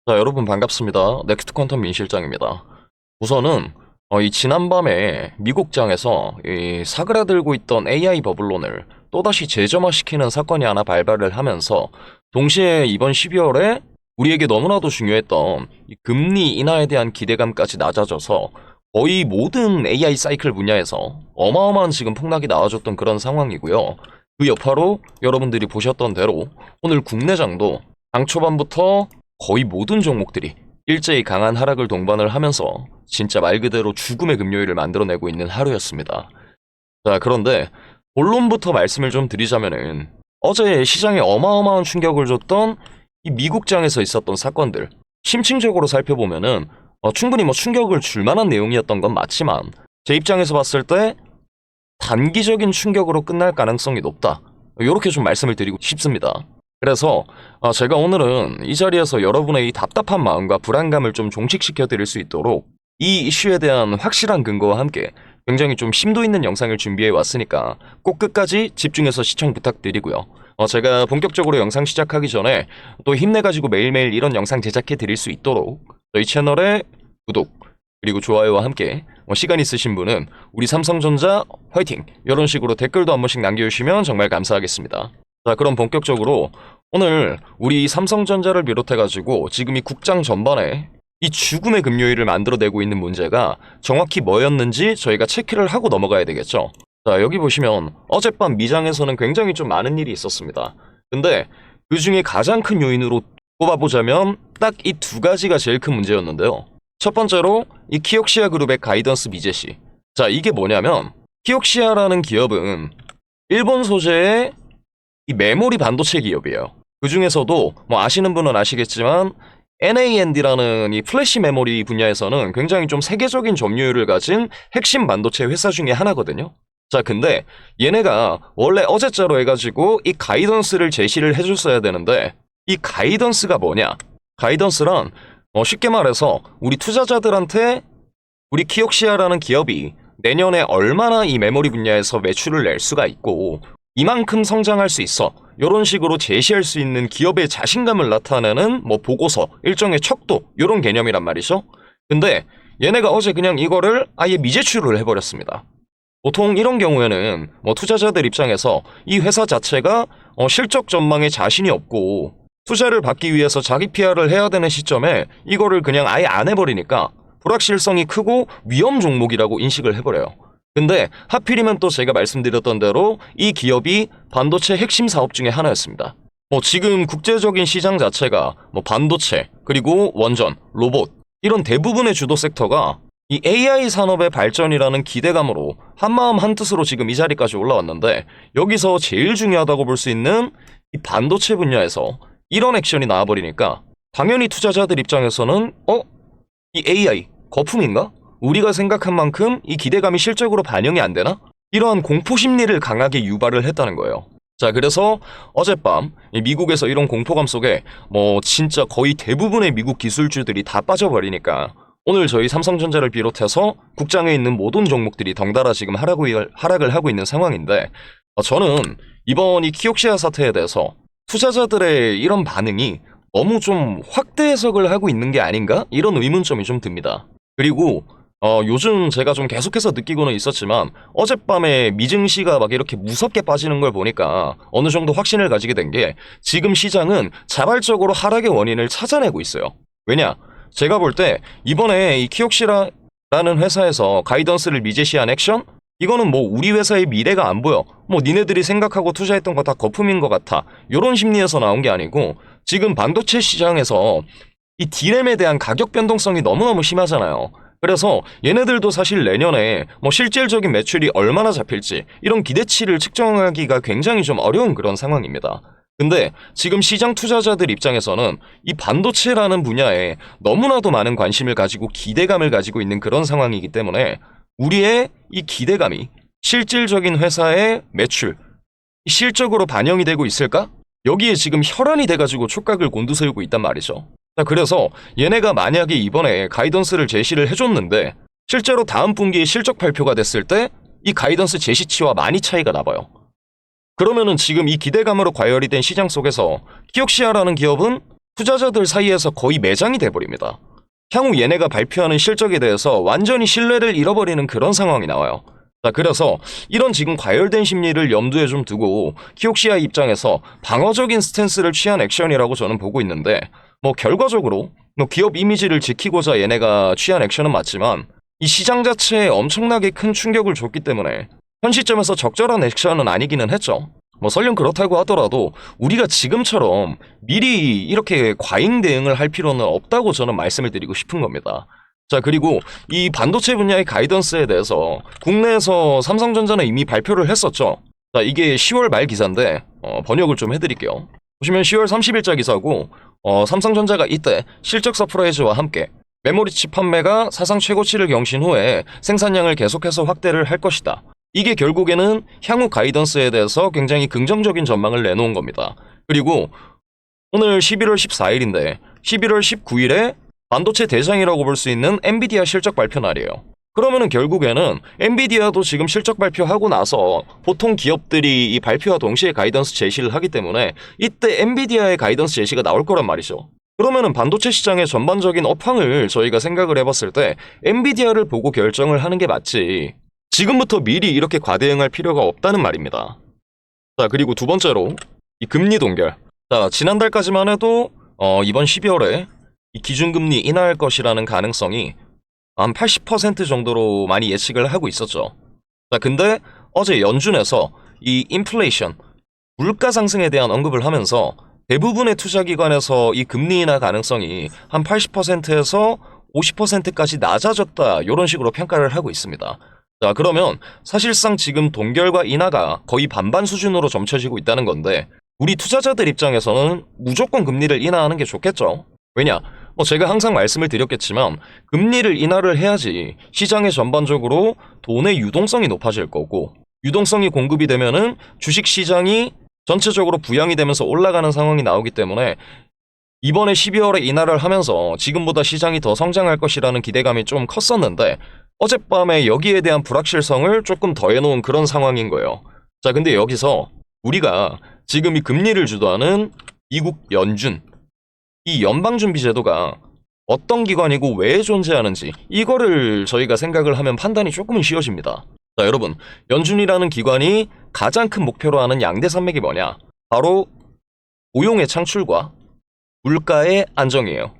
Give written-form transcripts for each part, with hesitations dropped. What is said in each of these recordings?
자, 여러분 반갑습니다. 넥스트 퀀텀 민 실장입니다. 우선은 이 지난밤에 미국장에서 이 사그라들고 있던 AI 버블론을 또다시 재점화시키는 사건이 하나 발발을 하면서 동시에 이번 12월에 우리에게 너무나도 중요했던 이 금리 인하에 대한 기대감까지 낮아져서 거의 모든 AI 사이클 분야에서 어마어마한 지금 폭락이 나와줬던 그런 상황이고요. 그 여파로 여러분들이 보셨던 대로 오늘 국내장도 장 초반부터 거의 모든 종목들이 일제히 강한 하락을 동반을 하면서 진짜 말 그대로 죽음의 금요일을 만들어내고 있는 하루였습니다. 자, 그런데 본론부터 말씀을 좀 드리자면은 어제 시장에 어마어마한 충격을 줬던 이 미국장에서 있었던 사건들 심층적으로 살펴보면은 충분히 충격을 줄 만한 내용이었던 건 맞지만 제 입장에서 봤을 때 단기적인 충격으로 끝날 가능성이 높다. 이렇게 좀 말씀을 드리고 싶습니다. 그래서 제가 오늘은 이 자리에서 여러분의 이 답답한 마음과 불안감을 좀 종식시켜 드릴 수 있도록 이 이슈에 대한 확실한 근거와 함께 굉장히 좀 심도 있는 영상을 준비해 왔으니까 꼭 끝까지 집중해서 시청 부탁드리고요. 제가 본격적으로 영상 시작하기 전에 또 힘내가지고 매일매일 이런 영상 제작해 드릴 수 있도록 저희 채널에 구독 그리고 좋아요와 함께 시간 있으신 분은 우리 삼성전자 화이팅! 이런 식으로 댓글도 한 번씩 남겨주시면 정말 감사하겠습니다. 자, 그럼 본격적으로 오늘 우리 삼성전자를 비롯해가지고 지금 이 국장 전반에 이 죽음의 금요일을 만들어내고 있는 문제가 정확히 뭐였는지 저희가 체크를 하고 넘어가야 되겠죠. 자, 여기 보시면 어젯밤 미장에서는 굉장히 좀 많은 일이 있었습니다. 근데 그 중에 가장 큰 요인으로 꼽아보자면 딱 이 두 가지가 제일 큰 문제였는데요. 첫 번째로 이 키옥시아 그룹의 가이던스 미제시. 자, 이게 뭐냐면 키옥시아라는 기업은 일본 소재의 이 메모리 반도체 기업이에요. 그 중에서도 아시는 분은 아시겠지만 NAND라는 이 플래시 메모리 분야에서는 굉장히 좀 세계적인 점유율을 가진 핵심 반도체 회사 중에 하나거든요. 자, 근데 얘네가 원래 어제자로 해가지고 이 가이던스를 제시를 해줬어야 되는데 이 가이던스가 뭐냐? 가이던스란 쉽게 말해서 우리 투자자들한테 우리 키옥시아라는 기업이 내년에 얼마나 이 메모리 분야에서 매출을 낼 수가 있고 이만큼 성장할 수 있어 이런 식으로 제시할 수 있는 기업의 자신감을 나타내는 보고서, 일종의 척도 이런 개념이란 말이죠. 근데 얘네가 어제 그냥 이거를 아예 미제출을 해버렸습니다. 보통 이런 경우에는 투자자들 입장에서 이 회사 자체가 실적 전망에 자신이 없고 투자를 받기 위해서 자기 PR을 해야 되는 시점에 이거를 그냥 아예 안 해버리니까 불확실성이 크고 위험 종목이라고 인식을 해버려요. 근데 하필이면 또 제가 말씀드렸던 대로 이 기업이 반도체 핵심 사업 중에 하나였습니다. 지금 국제적인 시장 자체가 반도체, 그리고 원전, 로봇 이런 대부분의 주도 섹터가 이 AI 산업의 발전이라는 기대감으로 한마음 한뜻으로 지금 이 자리까지 올라왔는데 여기서 제일 중요하다고 볼 수 있는 이 반도체 분야에서 이런 액션이 나와버리니까 당연히 투자자들 입장에서는 이 AI 거품인가? 우리가 생각한 만큼 이 기대감이 실적으로 반영이 안 되나? 이러한 공포 심리를 강하게 유발을 했다는 거예요. 자, 그래서 어젯밤 미국에서 이런 공포감 속에 진짜 거의 대부분의 미국 기술주들이 다 빠져버리니까 오늘 저희 삼성전자를 비롯해서 국장에 있는 모든 종목들이 덩달아 지금 하락을 하고 있는 상황인데 저는 이번 이 키옥시아 사태에 대해서 투자자들의 이런 반응이 너무 좀 확대 해석을 하고 있는 게 아닌가? 이런 의문점이 좀 듭니다. 그리고 요즘 제가 좀 계속해서 느끼고는 있었지만 어젯밤에 미증시가 막 이렇게 무섭게 빠지는 걸 보니까 어느 정도 확신을 가지게 된 게 지금 시장은 자발적으로 하락의 원인을 찾아내고 있어요. 왜냐? 제가 볼 때 이번에 이 키옥시라는 회사에서 가이던스를 미제시한 액션? 이거는 우리 회사의 미래가 안 보여. 니네들이 생각하고 투자했던 거 다 거품인 것 같아. 이런 심리에서 나온 게 아니고 지금 반도체 시장에서 이 D램에 대한 가격 변동성이 너무너무 심하잖아요. 그래서 얘네들도 사실 내년에 실질적인 매출이 얼마나 잡힐지 이런 기대치를 측정하기가 굉장히 좀 어려운 그런 상황입니다. 근데 지금 시장 투자자들 입장에서는 이 반도체라는 분야에 너무나도 많은 관심을 가지고 기대감을 가지고 있는 그런 상황이기 때문에 우리의 이 기대감이 실질적인 회사의 매출, 실적으로 반영이 되고 있을까? 여기에 지금 혈안이 돼가지고 촉각을 곤두세우고 있단 말이죠. 자, 그래서 얘네가 만약에 이번에 가이던스를 제시를 해줬는데 실제로 다음 분기에 실적 발표가 됐을 때 이 가이던스 제시치와 많이 차이가 나봐요. 그러면은 지금 이 기대감으로 과열이 된 시장 속에서 키옥시아라는 기업은 투자자들 사이에서 거의 매장이 돼버립니다. 향후 얘네가 발표하는 실적에 대해서 완전히 신뢰를 잃어버리는 그런 상황이 나와요. 자, 그래서 이런 지금 과열된 심리를 염두에 좀 두고 키옥시아 입장에서 방어적인 스탠스를 취한 액션이라고 저는 보고 있는데, 결과적으로 기업 이미지를 지키고자 얘네가 취한 액션은 맞지만 이 시장 자체에 엄청나게 큰 충격을 줬기 때문에 현 시점에서 적절한 액션은 아니기는 했죠. 설령 그렇다고 하더라도 우리가 지금처럼 미리 이렇게 과잉 대응을 할 필요는 없다고 저는 말씀을 드리고 싶은 겁니다. 자, 그리고 이 반도체 분야의 가이던스에 대해서 국내에서 삼성전자는 이미 발표를 했었죠. 자, 이게 10월 말 기사인데 번역을 좀 해드릴게요. 보시면 10월 30일자 기사고, 삼성전자가 이때 실적 서프라이즈와 함께 메모리 칩 판매가 사상 최고치를 경신 후에 생산량을 계속해서 확대를 할 것이다. 이게 결국에는 향후 가이던스에 대해서 굉장히 긍정적인 전망을 내놓은 겁니다. 그리고 오늘 11월 14일인데 11월 19일에 반도체 대장이라고 볼 수 있는 엔비디아 실적 발표 날이에요. 그러면은 결국에는 엔비디아도 지금 실적 발표하고 나서 보통 기업들이 이 발표와 동시에 가이던스 제시를 하기 때문에 이때 엔비디아의 가이던스 제시가 나올 거란 말이죠. 그러면은 반도체 시장의 전반적인 업황을 저희가 생각을 해봤을 때 엔비디아를 보고 결정을 하는 게 맞지, 지금부터 미리 이렇게 과대응할 필요가 없다는 말입니다. 자, 그리고 두 번째로 이 금리 동결. 자, 지난달까지만 해도 이번 12월에 이 기준금리 인하할 것이라는 가능성이 한 80% 정도로 많이 예측을 하고 있었죠. 자, 근데 어제 연준에서 이 인플레이션, 물가 상승에 대한 언급을 하면서 대부분의 투자기관에서 이 금리 인하 가능성이 한 80%에서 50%까지 낮아졌다, 이런 식으로 평가를 하고 있습니다. 자, 그러면 사실상 지금 동결과 인하가 거의 반반 수준으로 점쳐지고 있다는 건데, 우리 투자자들 입장에서는 무조건 금리를 인하하는 게 좋겠죠. 왜냐? 제가 항상 말씀을 드렸겠지만 금리를 인하를 해야지 시장에 전반적으로 돈의 유동성이 높아질 거고, 유동성이 공급이 되면은 주식시장이 전체적으로 부양이 되면서 올라가는 상황이 나오기 때문에 이번에 12월에 인하를 하면서 지금보다 시장이 더 성장할 것이라는 기대감이 좀 컸었는데 어젯밤에 여기에 대한 불확실성을 조금 더해놓은 그런 상황인 거예요. 자, 근데 여기서 우리가 지금 이 금리를 주도하는 미국 연준, 이 연방준비제도가 어떤 기관이고 왜 존재하는지 이거를 저희가 생각을 하면 판단이 조금은 쉬워집니다. 자, 여러분, 연준이라는 기관이 가장 큰 목표로 하는 양대 산맥이 뭐냐? 바로 고용의 창출과 물가의 안정이에요.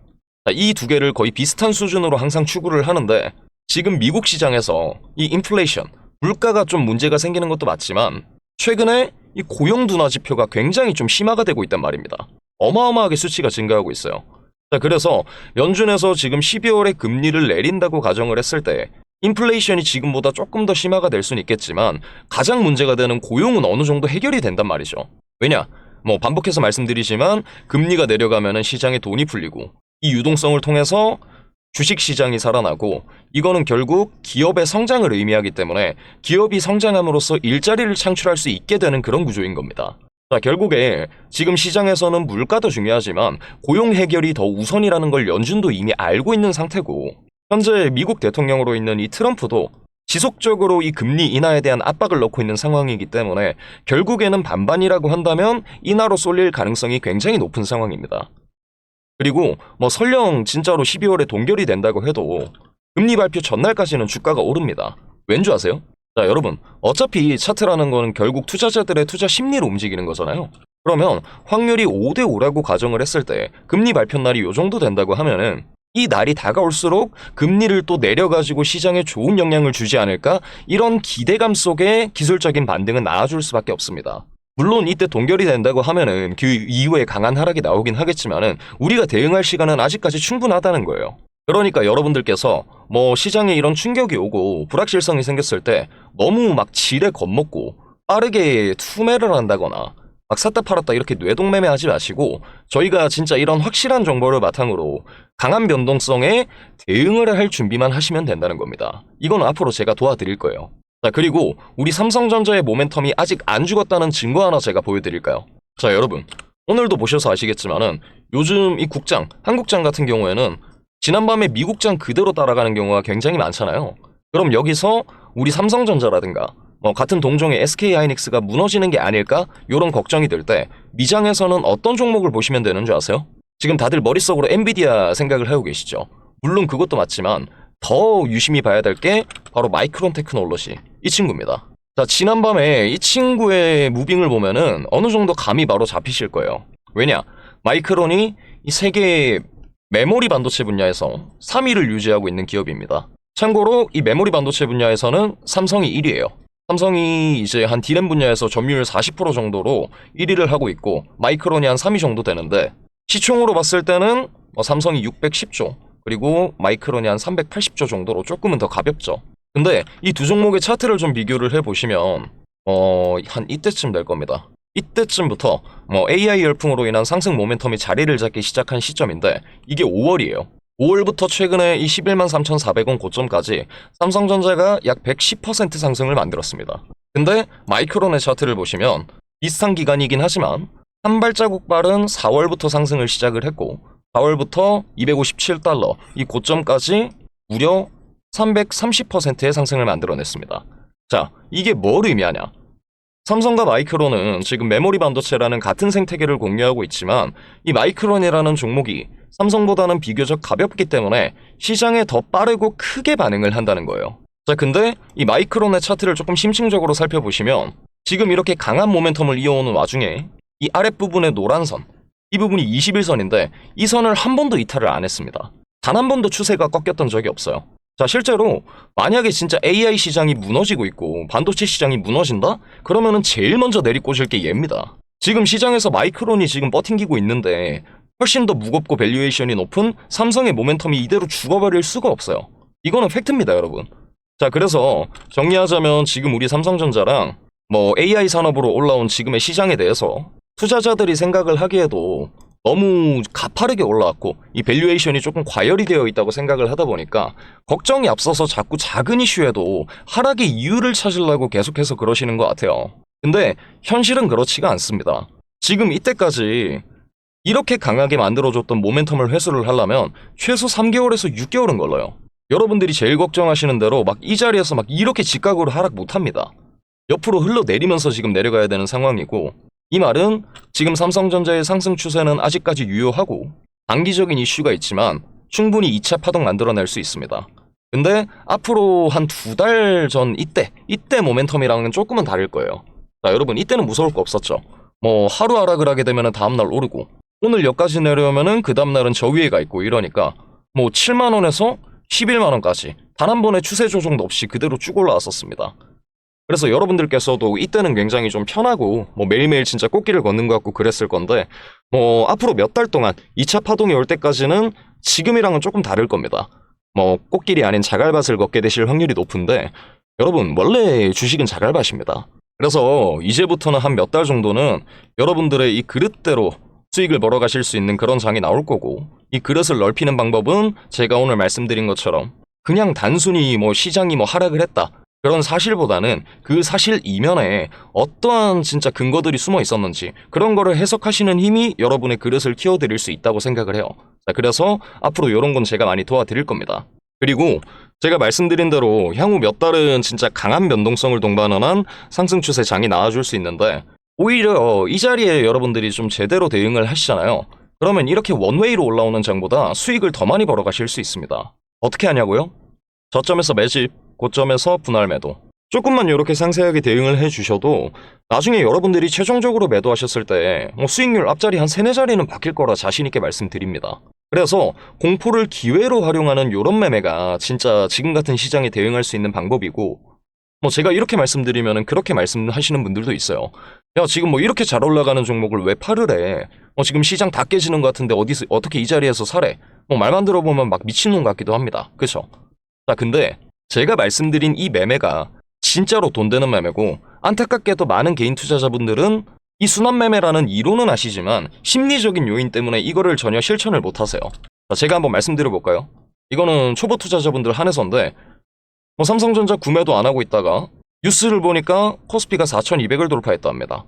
자, 이 두 개를 거의 비슷한 수준으로 항상 추구를 하는데, 지금 미국 시장에서 이 인플레이션, 물가가 좀 문제가 생기는 것도 맞지만 최근에 이 고용 둔화 지표가 굉장히 좀 심화가 되고 있단 말입니다. 어마어마하게 수치가 증가하고 있어요. 자, 그래서 연준에서 지금 12월에 금리를 내린다고 가정을 했을 때 인플레이션이 지금보다 조금 더 심화가 될 수는 있겠지만 가장 문제가 되는 고용은 어느 정도 해결이 된단 말이죠. 왜냐? 반복해서 말씀드리지만 금리가 내려가면은 시장에 돈이 풀리고 이 유동성을 통해서 주식시장이 살아나고, 이거는 결국 기업의 성장을 의미하기 때문에 기업이 성장함으로써 일자리를 창출할 수 있게 되는 그런 구조인 겁니다. 자, 결국에 지금 시장에서는 물가도 중요하지만 고용 해결이 더 우선이라는 걸 연준도 이미 알고 있는 상태고, 현재 미국 대통령으로 있는 이 트럼프도 지속적으로 이 금리 인하에 대한 압박을 넣고 있는 상황이기 때문에 결국에는 반반이라고 한다면 인하로 쏠릴 가능성이 굉장히 높은 상황입니다. 그리고 설령 진짜로 12월에 동결이 된다고 해도 금리 발표 전날까지는 주가가 오릅니다. 왠 줄 아세요? 자, 여러분, 어차피 차트라는 거는 결국 투자자들의 투자 심리로 움직이는 거잖아요. 그러면 확률이 5대5라고 가정을 했을 때 금리 발표 날이 요 정도 된다고 하면은 이 날이 다가올수록 금리를 또 내려가지고 시장에 좋은 영향을 주지 않을까, 이런 기대감 속에 기술적인 반등은 나아줄 수밖에 없습니다. 물론 이때 동결이 된다고 하면은 그 이후에 강한 하락이 나오긴 하겠지만은 우리가 대응할 시간은 아직까지 충분하다는 거예요. 그러니까 여러분들께서 시장에 이런 충격이 오고 불확실성이 생겼을 때 너무 막 지레 겁먹고 빠르게 투매를 한다거나 막 샀다 팔았다 이렇게 뇌동매매하지 마시고, 저희가 진짜 이런 확실한 정보를 바탕으로 강한 변동성에 대응을 할 준비만 하시면 된다는 겁니다. 이건 앞으로 제가 도와드릴 거예요. 자, 그리고 우리 삼성전자의 모멘텀이 아직 안 죽었다는 증거 하나 제가 보여드릴까요? 자, 여러분, 오늘도 보셔서 아시겠지만은 요즘 이 국장, 한국장 같은 경우에는 지난밤에 미국장 그대로 따라가는 경우가 굉장히 많잖아요. 그럼 여기서 우리 삼성전자라든가 같은 동종의 SK하이닉스가 무너지는 게 아닐까? 이런 걱정이 들 때 미장에서는 어떤 종목을 보시면 되는 줄 아세요? 지금 다들 머릿속으로 엔비디아 생각을 하고 계시죠. 물론 그것도 맞지만 더 유심히 봐야 될 게 바로 마이크론 테크놀로지 이 친구입니다. 자, 지난밤에 이 친구의 무빙을 보면은 어느 정도 감이 바로 잡히실 거예요. 왜냐? 마이크론이 이 세계 메모리 반도체 분야에서 3위를 유지하고 있는 기업입니다. 참고로 이 메모리 반도체 분야에서는 삼성이 1위예요. 삼성이 이제 한 D램 분야에서 점유율 40% 정도로 1위를 하고 있고 마이크론이 한 3위 정도 되는데 시총으로 봤을 때는 삼성이 610조 그리고 마이크론이 한 380조 정도로 조금은 더 가볍죠. 근데 이 두 종목의 차트를 좀 비교를 해보시면 한 이때쯤 될 겁니다. 이때쯤부터 AI 열풍으로 인한 상승 모멘텀이 자리를 잡기 시작한 시점인데 이게 5월이에요. 5월부터 최근에 이 113,400원 고점까지 삼성전자가 약 110% 상승을 만들었습니다. 근데 마이크론의 차트를 보시면 비슷한 기간이긴 하지만 한 발자국 빠른 4월부터 상승을 시작을 했고 4월부터 257달러 이 고점까지 무려 330%의 상승을 만들어냈습니다. 자, 이게 뭘 의미하냐? 삼성과 마이크론은 지금 메모리 반도체라는 같은 생태계를 공유하고 있지만 이 마이크론이라는 종목이 삼성보다는 비교적 가볍기 때문에 시장에 더 빠르고 크게 반응을 한다는 거예요. 자, 근데 이 마이크론의 차트를 조금 심층적으로 살펴보시면 지금 이렇게 강한 모멘텀을 이어오는 와중에 이 아랫부분의 노란 선, 이 부분이 21선인데 이 선을 한 번도 이탈을 안 했습니다. 단 한 번도 추세가 꺾였던 적이 없어요. 자, 실제로 만약에 진짜 AI 시장이 무너지고 있고 반도체 시장이 무너진다? 그러면은 제일 먼저 내리꽂을 게 얘입니다. 지금 시장에서 마이크론이 지금 버팅기고 있는데 훨씬 더 무겁고 밸류에이션이 높은 삼성의 모멘텀이 이대로 죽어버릴 수가 없어요. 이거는 팩트입니다, 여러분. 자, 그래서 정리하자면 지금 우리 삼성전자랑 AI 산업으로 올라온 지금의 시장에 대해서 투자자들이 생각을 하기에도 너무 가파르게 올라왔고 이 밸류에이션이 조금 과열이 되어 있다고 생각을 하다 보니까 걱정이 앞서서 자꾸 작은 이슈에도 하락의 이유를 찾으려고 계속해서 그러시는 것 같아요. 근데 현실은 그렇지가 않습니다. 지금 이때까지 이렇게 강하게 만들어줬던 모멘텀을 회수를 하려면 최소 3개월에서 6개월은 걸려요. 여러분들이 제일 걱정하시는 대로 막 이 자리에서 막 이렇게 직각으로 하락 못합니다. 옆으로 흘러내리면서 지금 내려가야 되는 상황이고 이 말은 지금 삼성전자의 상승 추세는 아직까지 유효하고 단기적인 이슈가 있지만 충분히 2차 파동 만들어낼 수 있습니다. 근데 앞으로 한 2달 전 이때 모멘텀이랑은 조금은 다를 거예요. 자, 여러분 이때는 무서울 거 없었죠. 하루 하락을 하게 되면 다음날 오르고 오늘 여기까지 내려오면은 그 다음날은 저 위에 가 있고 이러니까 7만원에서 11만원까지 단 한 번의 추세 조정도 없이 그대로 쭉 올라왔었습니다. 그래서 여러분들께서도 이때는 굉장히 좀 편하고 매일매일 진짜 꽃길을 걷는 것 같고 그랬을 건데 앞으로 몇 달 동안 2차 파동이 올 때까지는 지금이랑은 조금 다를 겁니다. 꽃길이 아닌 자갈밭을 걷게 되실 확률이 높은데 여러분 원래 주식은 자갈밭입니다. 그래서 이제부터는 한 몇 달 정도는 여러분들의 이 그릇대로 수익을 벌어가실 수 있는 그런 장이 나올 거고 이 그릇을 넓히는 방법은 제가 오늘 말씀드린 것처럼 그냥 단순히 시장이 하락을 했다 그런 사실보다는 그 사실 이면에 어떠한 진짜 근거들이 숨어 있었는지 그런 거를 해석하시는 힘이 여러분의 그릇을 키워드릴 수 있다고 생각을 해요. 자, 그래서 앞으로 이런 건 제가 많이 도와드릴 겁니다. 그리고 제가 말씀드린 대로 향후 몇 달은 진짜 강한 변동성을 동반한 상승 추세 장이 나와줄 수 있는데 오히려 이 자리에 여러분들이 좀 제대로 대응을 하시잖아요. 그러면 이렇게 원웨이로 올라오는 장보다 수익을 더 많이 벌어가실 수 있습니다. 어떻게 하냐고요? 저점에서 매집, 고점에서 분할 매도. 조금만 이렇게 상세하게 대응을 해주셔도 나중에 여러분들이 최종적으로 매도하셨을 때 수익률 앞자리 한 3, 4자리는 바뀔 거라 자신있게 말씀드립니다. 그래서 공포를 기회로 활용하는 이런 매매가 진짜 지금 같은 시장에 대응할 수 있는 방법이고 제가 이렇게 말씀드리면 그렇게 말씀하시는 분들도 있어요. 야, 지금 이렇게 잘 올라가는 종목을 왜 팔을 해? 지금 시장 다 깨지는 것 같은데 어떻게 이 자리에서 사래? 말만 들어보면 막 미친놈 같기도 합니다. 그쵸? 자, 근데 제가 말씀드린 이 매매가 진짜로 돈 되는 매매고 안타깝게도 많은 개인 투자자분들은 이 순환매매라는 이론은 아시지만 심리적인 요인 때문에 이거를 전혀 실천을 못하세요. 자, 제가 한번 말씀드려볼까요? 이거는 초보 투자자분들 한해서인데 삼성전자 구매도 안 하고 있다가 뉴스를 보니까 코스피가 4,200을 돌파했다 합니다.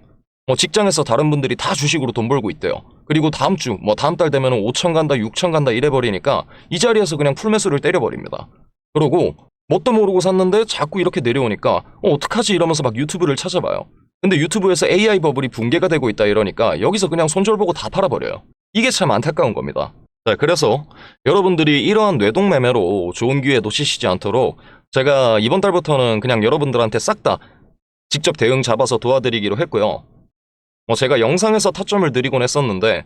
직장에서 다른 분들이 다 주식으로 돈 벌고 있대요. 그리고 다음 주, 다음 달 되면 5천 간다, 6천 간다 이래버리니까 이 자리에서 그냥 풀매수를 때려버립니다. 그러고 뭣도 모르고 샀는데 자꾸 이렇게 내려오니까 어떡하지 이러면서 막 유튜브를 찾아봐요. 근데 유튜브에서 AI 버블이 붕괴가 되고 있다 이러니까 여기서 그냥 손절보고 다 팔아버려요. 이게 참 안타까운 겁니다. 자, 그래서 여러분들이 이러한 뇌동매매로 좋은 기회 놓치시지 않도록 제가 이번 달부터는 그냥 여러분들한테 싹 다 직접 대응 잡아서 도와드리기로 했고요. 제가 영상에서 타점을 드리곤 했었는데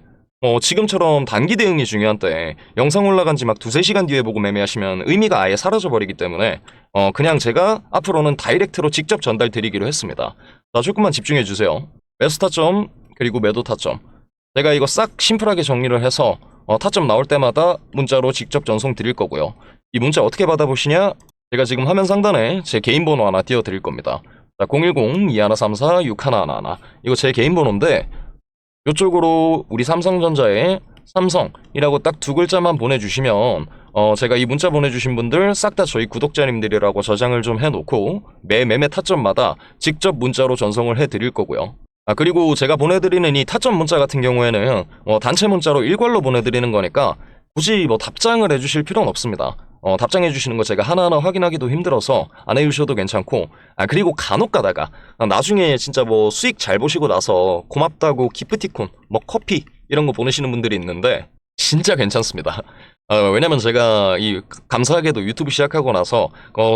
지금처럼 단기 대응이 중요한 때 영상 올라간 지 막 두세 시간 뒤에 보고 매매하시면 의미가 아예 사라져버리기 때문에 그냥 제가 앞으로는 다이렉트로 직접 전달 드리기로 했습니다. 자, 조금만 집중해주세요. 매수 타점 그리고 매도 타점, 제가 이거 싹 심플하게 정리를 해서 타점 나올 때마다 문자로 직접 전송 드릴 거고요. 이 문자 어떻게 받아보시냐? 제가 지금 화면 상단에 제 개인 번호 하나 띄워드릴 겁니다. 자, 010-2134-6111. 이거 제 개인 번호인데 이쪽으로 우리 삼성전자에 삼성이라고 딱 두 글자만 보내주시면 제가 이 문자 보내주신 분들 싹 다 저희 구독자님들이라고 저장을 좀 해놓고 매 매매 타점마다 직접 문자로 전송을 해드릴 거고요. 그리고 제가 보내드리는 이 타점 문자 같은 경우에는 단체 문자로 일괄로 보내드리는 거니까 굳이 답장을 해주실 필요는 없습니다. 답장해주시는 거 제가 하나하나 확인하기도 힘들어서 안 해주셔도 괜찮고, 그리고 간혹 가다가 나중에 진짜 수익 잘 보시고 나서 고맙다고 기프티콘, 커피 이런 거 보내시는 분들이 있는데 진짜 괜찮습니다. 왜냐면 제가 감사하게도 유튜브 시작하고 나서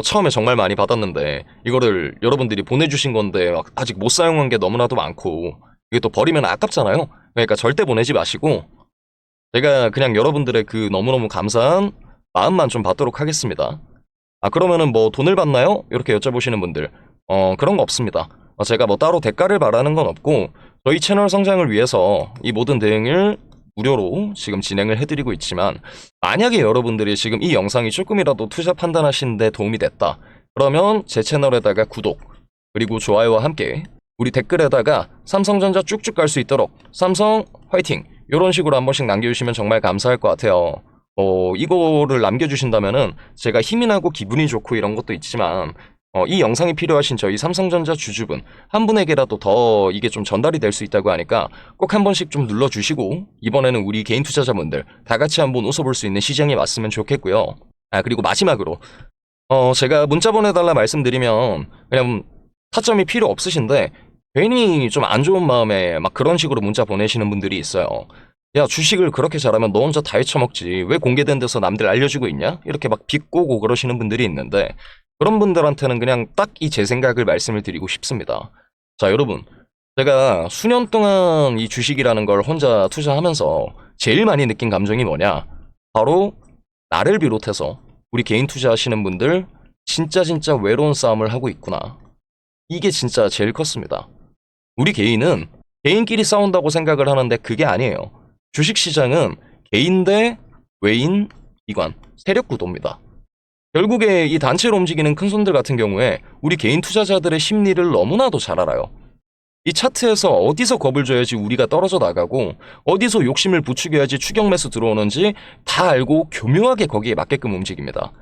처음에 정말 많이 받았는데 이거를 여러분들이 보내주신 건데 아직 못 사용한 게 너무나도 많고 이게 또 버리면 아깝잖아요. 그러니까 절대 보내지 마시고 제가 그냥 여러분들의 그 너무너무 감사한 마음만 좀 받도록 하겠습니다. 그러면은 돈을 받나요? 이렇게 여쭤보시는 분들 그런 거 없습니다. 제가 따로 대가를 바라는 건 없고 저희 채널 성장을 위해서 이 모든 대응을 무료로 지금 진행을 해드리고 있지만, 만약에 여러분들이 지금 이 영상이 조금이라도 투자 판단하시는데 도움이 됐다 그러면 제 채널에다가 구독 그리고 좋아요와 함께 우리 댓글에다가 삼성전자 쭉쭉 갈 수 있도록 삼성 화이팅 이런 식으로 한 번씩 남겨주시면 정말 감사할 것 같아요. 이거를 남겨주신다면은 제가 힘이 나고 기분이 좋고 이런 것도 있지만 이 영상이 필요하신 저희 삼성전자 주주분 한 분에게라도 더 이게 좀 전달이 될 수 있다고 하니까 꼭 한 번씩 좀 눌러주시고 이번에는 우리 개인 투자자분들 다 같이 한번 웃어볼 수 있는 시장이 왔으면 좋겠고요. 그리고 마지막으로 제가 문자 보내달라 말씀드리면 그냥 타점이 필요 없으신데 괜히 좀 안 좋은 마음에 막 그런 식으로 문자 보내시는 분들이 있어요. 야, 주식을 그렇게 잘하면 너 혼자 다 헤쳐먹지 왜 공개된 데서 남들 알려주고 있냐? 이렇게 막 비꼬고 그러시는 분들이 있는데 그런 분들한테는 그냥 딱 제 생각을 말씀을 드리고 싶습니다. 자, 여러분, 제가 수년 동안 이 주식이라는 걸 혼자 투자하면서 제일 많이 느낀 감정이 뭐냐? 바로 나를 비롯해서 우리 개인 투자하시는 분들 진짜 외로운 싸움을 하고 있구나. 이게 진짜 제일 컸습니다. 우리 개인은 개인끼리 싸운다고 생각을 하는데 그게 아니에요. 주식시장은 개인 대 외인, 기관, 세력 구도입니다. 결국에 이 단체로 움직이는 큰 손들 같은 경우에 우리 개인 투자자들의 심리를 너무나도 잘 알아요. 이 차트에서 어디서 겁을 줘야지 우리가 떨어져 나가고 어디서 욕심을 부추겨야지 추격 매수 들어오는지 다 알고 교묘하게 거기에 맞게끔 움직입니다.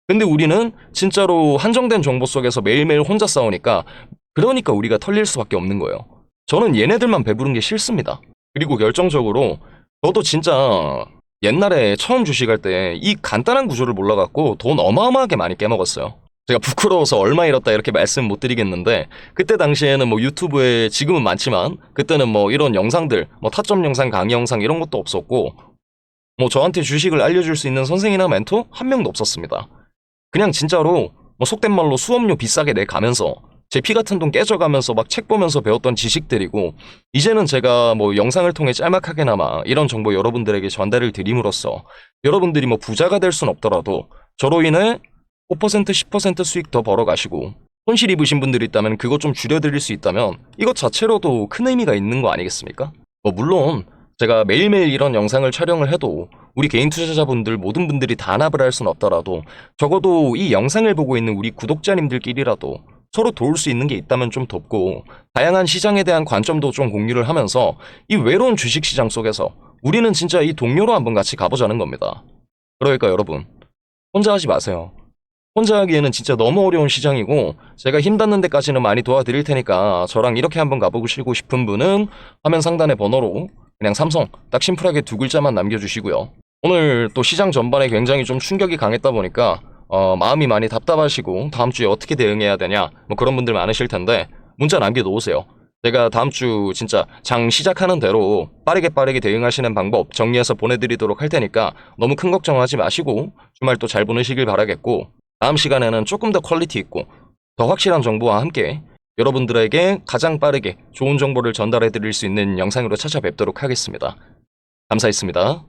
근데 우리는 진짜로 한정된 정보 속에서 매일매일 혼자 싸우니까 그러니까 우리가 털릴 수밖에 없는 거예요. 저는 얘네들만 배부른 게 싫습니다. 그리고 결정적으로 저도 진짜 옛날에 처음 주식할 때 이 간단한 구조를 몰라갖고 돈 어마어마하게 많이 깨먹었어요. 제가 부끄러워서 얼마 잃었다 이렇게 말씀 못 드리겠는데 그때 당시에는 유튜브에 지금은 많지만 그때는 이런 영상들 타점 영상, 강의 영상 이런 것도 없었고 저한테 주식을 알려줄 수 있는 선생이나 멘토 한 명도 없었습니다. 그냥 진짜로 속된 말로 수업료 비싸게 내가면서 제 피 같은 돈 깨져가면서 막 책 보면서 배웠던 지식들이고 이제는 제가 영상을 통해 짤막하게나마 이런 정보 여러분들에게 전달을 드림으로써 여러분들이 부자가 될 순 없더라도 저로 인해 5% 10% 수익 더 벌어가시고 손실 입으신 분들이 있다면 그거 좀 줄여드릴 수 있다면 이것 자체로도 큰 의미가 있는 거 아니겠습니까? 물론 제가 매일매일 이런 영상을 촬영을 해도 우리 개인 투자자분들 모든 분들이 다 납을 할 순 없더라도 적어도 이 영상을 보고 있는 우리 구독자님들끼리라도 서로 도울 수 있는 게 있다면 좀 돕고 다양한 시장에 대한 관점도 좀 공유를 하면서 이 외로운 주식시장 속에서 우리는 진짜 이 동료로 한번 같이 가보자는 겁니다. 그러니까 여러분 혼자 하지 마세요. 혼자 하기에는 진짜 너무 어려운 시장이고 제가 힘 닿는 데까지는 많이 도와드릴 테니까 저랑 이렇게 한번 가보시고 싶은 분은 화면 상단의 번호로 그냥 삼성 딱 심플하게 두 글자만 남겨주시고요. 오늘 또 시장 전반에 굉장히 좀 충격이 강했다 보니까 마음이 많이 답답하시고 다음 주에 어떻게 대응해야 되냐 그런 분들 많으실 텐데 문자 남겨놓으세요. 제가 다음 주 진짜 장 시작하는 대로 빠르게 대응하시는 방법 정리해서 보내드리도록 할 테니까 너무 큰 걱정하지 마시고 주말 또 잘 보내시길 바라겠고, 다음 시간에는 조금 더 퀄리티 있고 더 확실한 정보와 함께 여러분들에게 가장 빠르게 좋은 정보를 전달해 드릴 수 있는 영상으로 찾아뵙도록 하겠습니다. 감사했습니다.